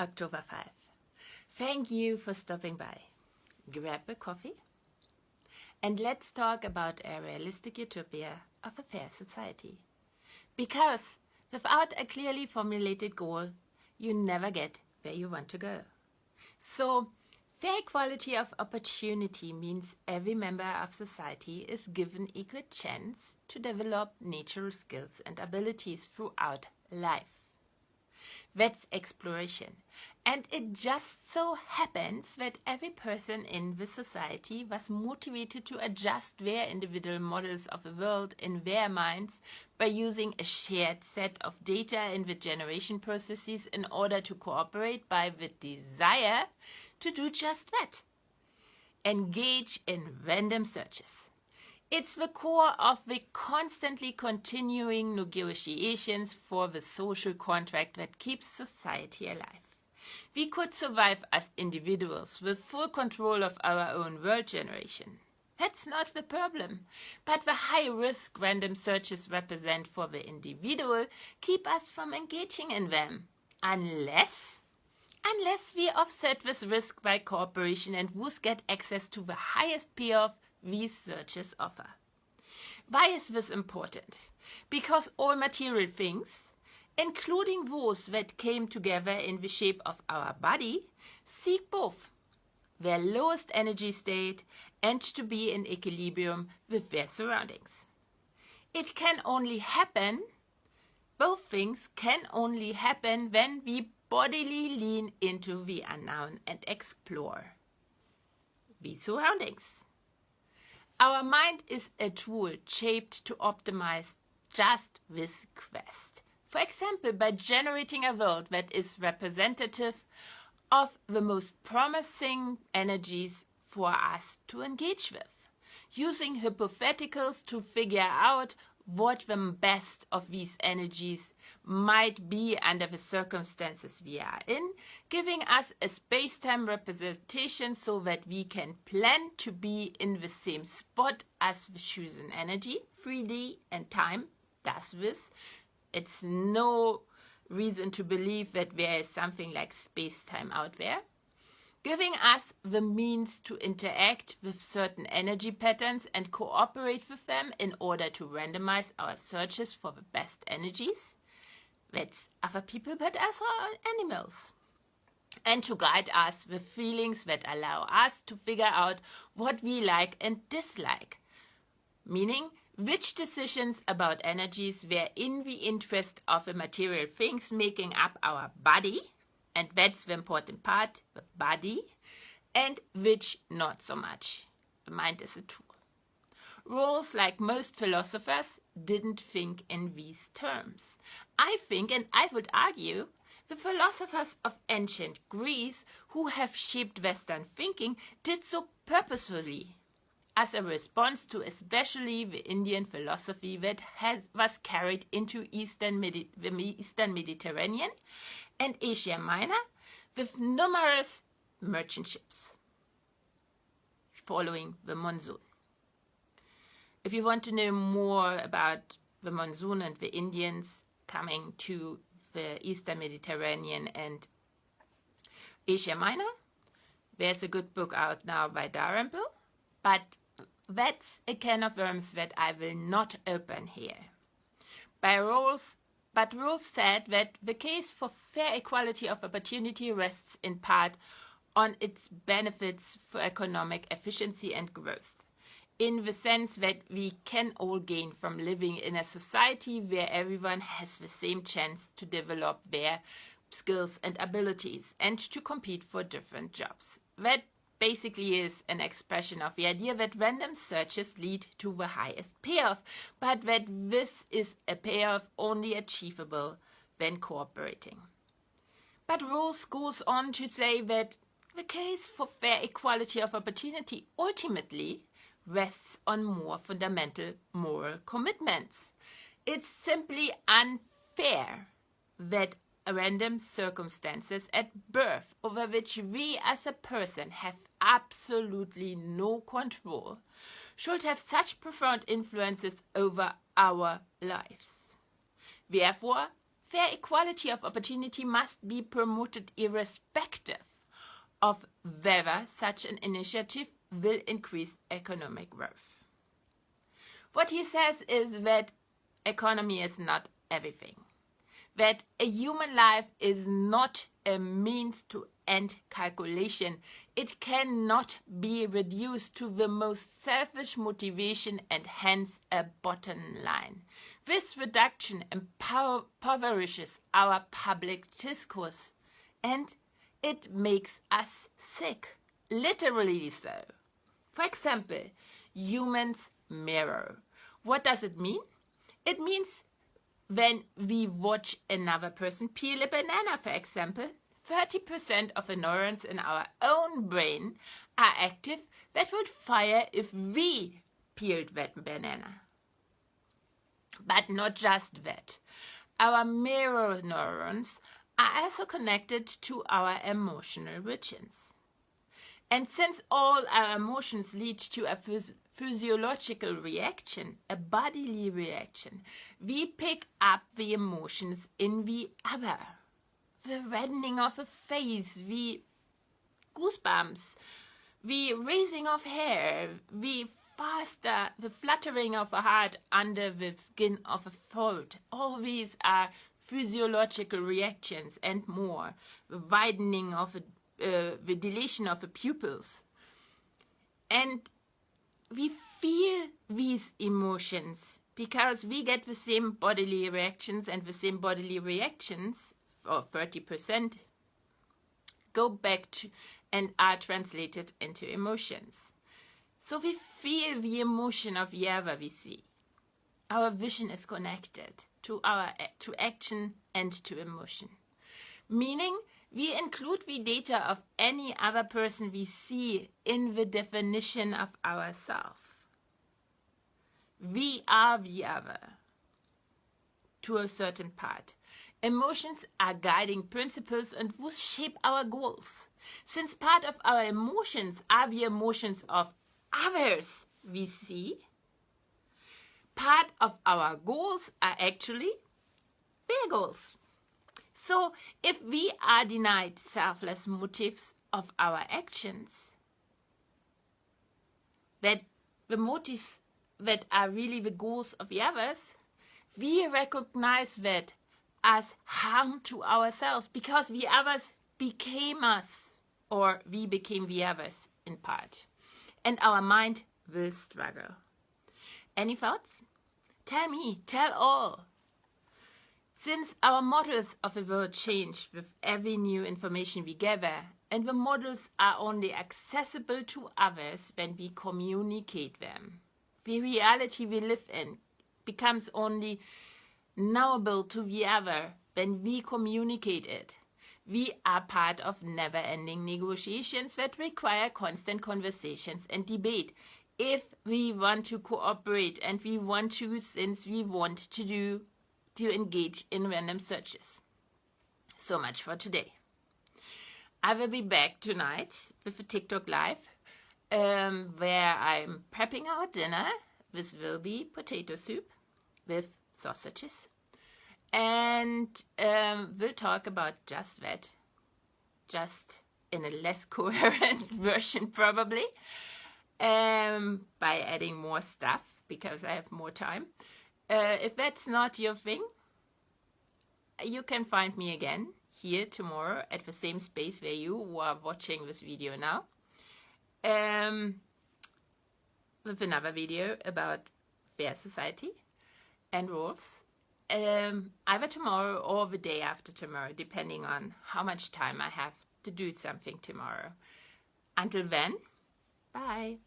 October 5. Thank you for stopping by. Grab a coffee and let's talk about a realistic utopia of a fair society. Because without a clearly formulated goal, you never get where you want to go. So, fair equality of opportunity means every member of society is given equal chance to develop natural skills and abilities throughout life. That's exploration. And it just so happens that every person in the society was motivated to adjust their individual models of the world in their minds by using a shared set of data in the generation processes in order to cooperate by the desire to do just that. Engage in random searches. It's the core of the constantly continuing negotiations for the social contract that keeps society alive. We could survive as individuals with full control of our own world generation. That's not the problem. But the high-risk random searches represent for the individual keep us from engaging in them. Unless we offset this risk by cooperation and thus get access to the highest payoff these searches offer. Why is this important? Because all material things, including those that came together in the shape of our body, seek both their lowest energy state and to be in equilibrium with their surroundings. It can only happen, both things can only happen when we bodily lean into the unknown and explore the surroundings. Our mind is a tool shaped to optimize just this quest. For example, by generating a world that is representative of the most promising energies for us to engage with, using hypotheticals to figure out what the best of these energies might be under the circumstances we are in, giving us a space-time representation so that we can plan to be in the same spot as the chosen energy. 3D and time does this. It's no reason to believe that there is something like space-time out there. Giving us the means to interact with certain energy patterns and cooperate with them in order to randomize our searches for the best energies. That's other people but also animals. And to guide us with feelings that allow us to figure out what we like and dislike. Meaning, which decisions about energies were in the interest of the material things making up our body, and that's the important part, the body, and which not so much. The mind is a tool. Rawls, like most philosophers, didn't think in these terms. I think, and I would argue, the philosophers of ancient Greece who have shaped Western thinking did so purposefully, as a response to especially the Indian philosophy that was carried into the Eastern Mediterranean and Asia Minor with numerous merchant ships following the monsoon. If you want to know more about the monsoon and the Indians coming to the Eastern Mediterranean and Asia Minor, there's a good book out now by Dalrymple, but that's a can of worms that I will not open here. But Rawls said that the case for fair equality of opportunity rests in part on its benefits for economic efficiency and growth, in the sense that we can all gain from living in a society where everyone has the same chance to develop their skills and abilities and to compete for different jobs. That basically is an expression of the idea that random searches lead to the highest payoff, but that this is a payoff only achievable when cooperating. But Rawls goes on to say that the case for fair equality of opportunity ultimately rests on more fundamental moral commitments. It's simply unfair that random circumstances at birth over which we as a person have absolutely no control should have such profound influences over our lives. Therefore, fair equality of opportunity must be promoted irrespective of whether such an initiative will increase economic growth. What he says is that economy is not everything, that a human life is not a means to end calculation. It cannot be reduced to the most selfish motivation and hence a bottom line. This reduction impoverishes our public discourse and it makes us sick, literally so. For example, humans mirror. What does it mean? It means when we watch another person peel a banana, for example, 30% of the neurons in our own brain are active that would fire if we peeled that banana. But not just that. Our mirror neurons are also connected to our emotional regions. And since all our emotions lead to a physiological reaction, a bodily reaction, we pick up the emotions in the other. The reddening of a face, the goosebumps, the raising of hair, the fluttering of a heart under the skin of a throat. All these are physiological reactions and more. The widening of the dilation of the pupils. And we feel these emotions because we get the same bodily reactions, and the same bodily reactions, or 30%, go back to and are translated into emotions. So we feel the emotion of the other we see. Our vision is connected to action and to emotion. Meaning, we include the data of any other person we see in the definition of ourselves. We are the other to a certain part. Emotions are guiding principles and will shape our goals. Since part of our emotions are the emotions of others we see, part of our goals are actually their goals. So if we are denied selfless motives of our actions, that the motives that are really the goals of the others, we recognize that as harm to ourselves because the others became us, or we became the others in part. And our mind will struggle. Any thoughts? Tell me, tell all. Since our models of the world change with every new information we gather, and the models are only accessible to others when we communicate them, the reality we live in becomes only knowable to the other when we communicate it. We are part of never-ending negotiations that require constant conversations and debate. If we want to cooperate, and we want to, since we want to engage in random searches. So much for today. I will be back tonight with a TikTok live where I'm prepping our dinner. This will be potato soup with sausages. And we'll talk about just that, just in a less coherent version probably, by adding more stuff because I have more time. If that's not your thing, you can find me again here tomorrow at the same space where you are watching this video now, with another video about fair society and rules. Either tomorrow or the day after tomorrow, depending on how much time I have to do something tomorrow. Until then, bye.